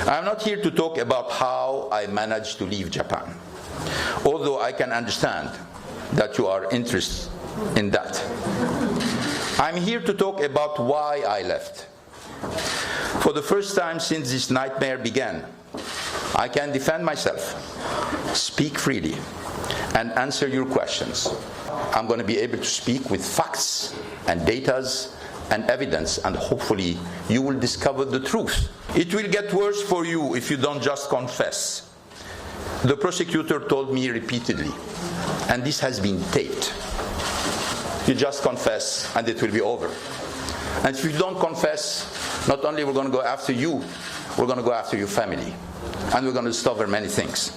I'm not here to talk about how I managed to leave Japan, although I can understand that you are interested in that. I'm here to talk about why I left. For the first time since this nightmare began, I can defend myself, speak freely, and answer your questions. I'm going to be able to speak with facts and data and evidence, and hopefully you will discover the truth. It will get worse for you if you don't just confess. The prosecutor told me repeatedly, and this has been taped. You just confess and it will be over. And if you don't confess, not only we're going to go after you, we're going to go after your family. And we're going to discover many things.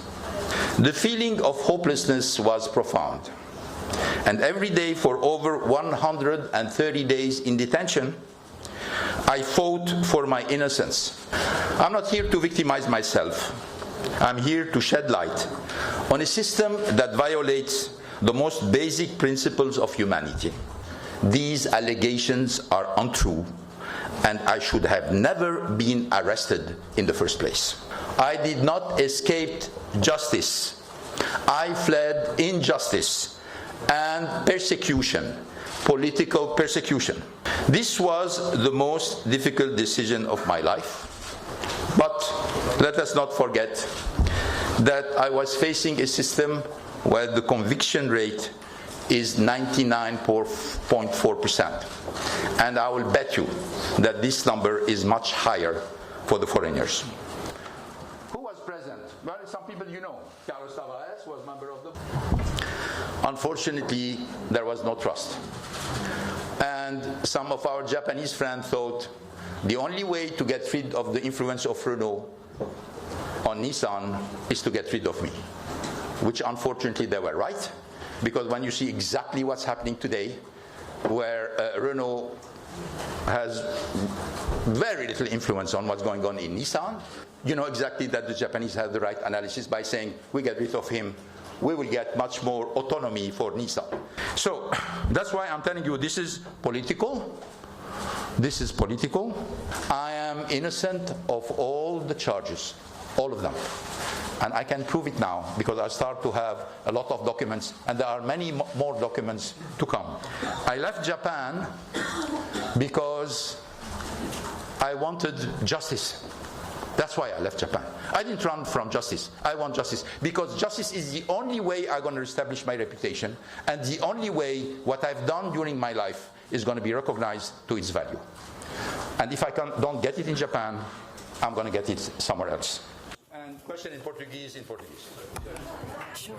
The feeling of hopelessness was profound. And every day for over 130 days in detention, I fought for my innocence. I'm not here to victimize myself. I'm here to shed light on a system that violates the most basic principles of humanity. These allegations are untrue, and I should have never been arrested in the first place. I did not escape justice. I fled injustice and persecution, political persecution. This was the most difficult decision of my life. But let us not forget that I was facing a system where the conviction rate is 99.4%. And I will bet you that this number is much higher for the foreigners. Who was present? Well, some people you know. Carlos Tavares was a member of the... Unfortunately, there was no trust. And some of our Japanese friends thought the only way to get rid of the influence of Renault on Nissan is to get rid of me. Which unfortunately they were right, because when you see exactly what's happening today, where Renault has very little influence on what's going on in Nissan, you know exactly that the Japanese have the right analysis by saying, we get rid of him, we will get much more autonomy for Nissan. So that's why I'm telling you this is political. This is political. I am innocent of all the charges, all of them. And I can prove it now because I start to have a lot of documents, and there are many more documents to come. I left Japan because I wanted justice. That's why I left Japan. I didn't run from justice. I want justice because justice is the only way I'm going to establish my reputation, and the only way what I've done during my life is going to be recognized to its value. And if I don't get it in Japan, I'm going to get it somewhere else. And question in Portuguese. Sure.